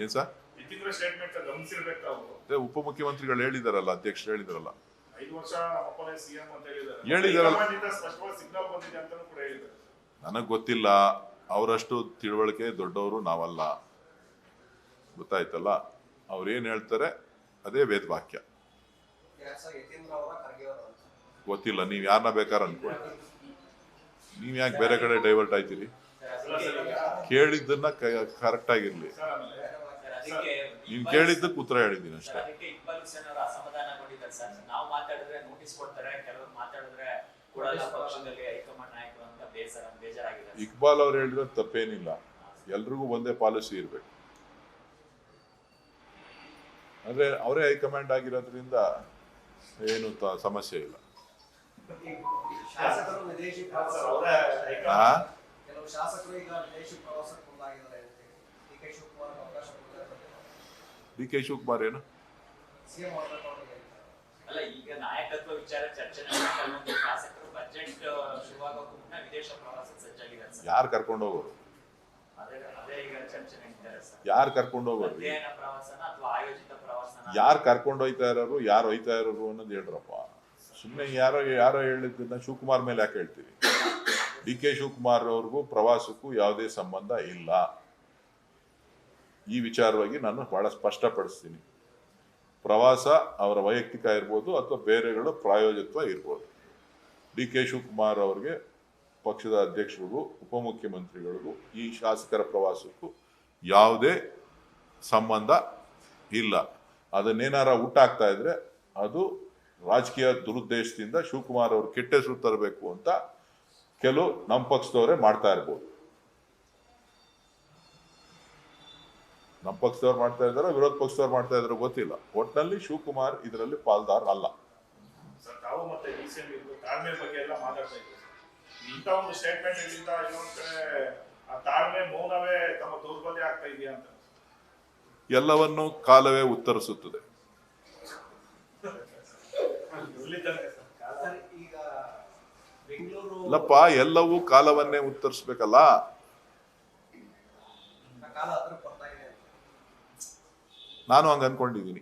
ಏನ್ ಸರ್ ಉಪಮುಖ್ಯಮಂತ್ರಿಗಳು ಹೇಳಿದಾರಲ್ಲ, ಅಧ್ಯಕ್ಷರು ಹೇಳಿದಾರಲ್ಲ, 5 ವರ್ಷ ಅಪ್ಪನೇ ಸಿಎಂ ಅಂತ ಹೇಳಿದಾರಲ್ಲ. ಸ್ಪಷ್ಟವಾಗಿ ಸಿಗ್ನಲ್ ಬಂದಿದೆ ಅಂತ ಕೂಡ ಹೇಳಿದ್ದಾರೆ. ನನಗ್ ಗೊತ್ತಿಲ್ಲ, ಅವರಷ್ಟು ತಿಳುವಳಿಕೆ ದೊಡ್ಡವರು ನಾವಲ್ಲ, ಗೊತ್ತಾಯ್ತಲ್ಲ. ಅವ್ರೇನ್ ಹೇಳ್ತಾರೆ ಅದೇ ವೇದವಾಕ್ಯ. ಗೊತ್ತಿಲ್ಲ, ನೀವ್ ಯಾರನ್ನ ಬೇಕಾದ್ರೆ ಅನ್ಕೊಳ್ಳಿ. ನೀವ್ ಯಾಕೆ ಬೇರೆ ಕಡೆ ಡೈವರ್ಟ್ ಆಯ್ತೀರಿ? ಕೇಳಿದ್ದನ್ನ ಕರೆಕ್ಟ್ ಆಗಿರ್ಲಿ. ನೀವ್ ಕೇಳಿದ್ದಕ್ಕೆ ಉತ್ತರ ಹೇಳಿದ್ದೀನಿ ಅಷ್ಟೇ. ಇಕ್ಬಾಲ್ ಅವ್ರು ಹೇಳಿದ್ರೆ ತಪ್ಪೇನಿಲ್ಲ, ಎಲ್ರಿಗೂ ಒಂದೇ ಪಾಲಿಸಿ ಇರ್ಬೇಕು. ಅಂದ್ರೆ ಅವರೇ ಹೈಕಮಾಂಡ್ ಆಗಿರೋದ್ರಿಂದ ಏನು ಸಮಸ್ಯೆ ಇಲ್ಲ. ಡಿ ಕೆ ಶಿವಕುಮಾರ್ ಏನು ಯಾರು ಕರ್ಕೊಂಡು ಹೋಗೋರು? ಯಾರು ಕರ್ಕೊಂಡು ಹೋಗೋರು? ಯಾರು ಕರ್ಕೊಂಡು ಹೋಯ್ತಾ ಇರೋರು, ಯಾರು ಹೋಯ್ತಾ ಇರೋರು ಅನ್ನೋದು ಹೇಳ್ರಪ್ಪ. ಸುಮ್ಮನೆ ಯಾರೋ ಹೇಳಿದ್ದನ್ನ ಶಿವಕುಮಾರ್ ಮೇಲೆ ಯಾಕೆ ಹೇಳ್ತೀರಿ? ಡಿ ಕೆ ಶಿವಕುಮಾರ್ ಅವ್ರಿಗೂ ಪ್ರವಾಸಕ್ಕೂ ಯಾವುದೇ ಸಂಬಂಧ ಇಲ್ಲ. ಈ ವಿಚಾರವಾಗಿ ನಾನು ಬಹಳ ಸ್ಪಷ್ಟಪಡಿಸ್ತೀನಿ. ಪ್ರವಾಸ ಅವರ ವೈಯಕ್ತಿಕ ಇರ್ಬೋದು ಅಥವಾ ಬೇರೆಗಳು ಪ್ರಾಯೋಜಕತ್ವ ಇರ್ಬೋದು. ಡಿ ಕೆ ಶಿವಕುಮಾರ್ ಅವ್ರಿಗೆ ಪಕ್ಷದ ಅಧ್ಯಕ್ಷರಿಗೂ ಉಪಮುಖ್ಯಮಂತ್ರಿಗಳಿಗೂ ಈ ಶಾಸಕರ ಪ್ರವಾಸಕ್ಕೂ ಯಾವುದೇ ಸಂಬಂಧ ಇಲ್ಲ. ಅದನ್ನೇನಾರ ಹುಟ್ಟಾಗ್ತಾ ಇದ್ರೆ ಅದು ರಾಜಕೀಯ ದುರುದ್ದೇಶದಿಂದ ಶಿವಕುಮಾರ್ ಅವರು ಕೆಟ್ಟ ಹೆಸರು ತರಬೇಕು ಅಂತ ಕೆಲವು ನಮ್ಮ ಪಕ್ಷದವರೇ ಮಾಡ್ತಾ ಇರ್ಬೋದು. ನಮ್ಮ ಪಕ್ಷದವ್ರು ಮಾಡ್ತಾ ಇದ್ದಾರೋ ವಿರೋಧ ಪಕ್ಷದವ್ರು ಮಾಡ್ತಾ ಇದ್ದಾರೋ ಗೊತ್ತಿಲ್ಲ. ಒಟ್ಟಿನಲ್ಲಿ ಶಿವಕುಮಾರ್ ಇದರಲ್ಲಿ ಪಾಲ್ದಾರ್ ಅಲ್ಲ. ಎಲ್ಲವನ್ನು ಕಾಲವೇ ಉತ್ತರಿಸುತ್ತದೆ. ಇಲ್ಲಪ್ಪ, ಎಲ್ಲವೂ ಕಾಲವನ್ನೇ ಉತ್ತರಿಸ್ಬೇಕಲ್ಲ. ನಾನು ಹಂಗ ಅನ್ಕೊಂಡಿದ್ದೀನಿ,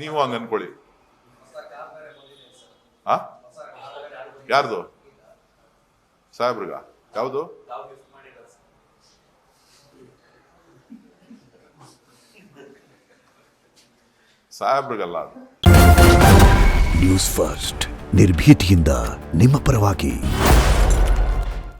ನೀವು ಹಂಗ ಅನ್ಕೊಳ್ಳಿ. ಯಾರ್ದು? ಸಾಹೇಬ್ರಿಗ? ಯಾವುದು? ಸಾಹೇಬ್ರಿಗಲ್ಲ. ನ್ಯೂಸ್ ಫಸ್ಟ್, ನಿರ್ಭೀತಿಯಿಂದ ನಿಮ್ಮ ಪರವಾಗಿ.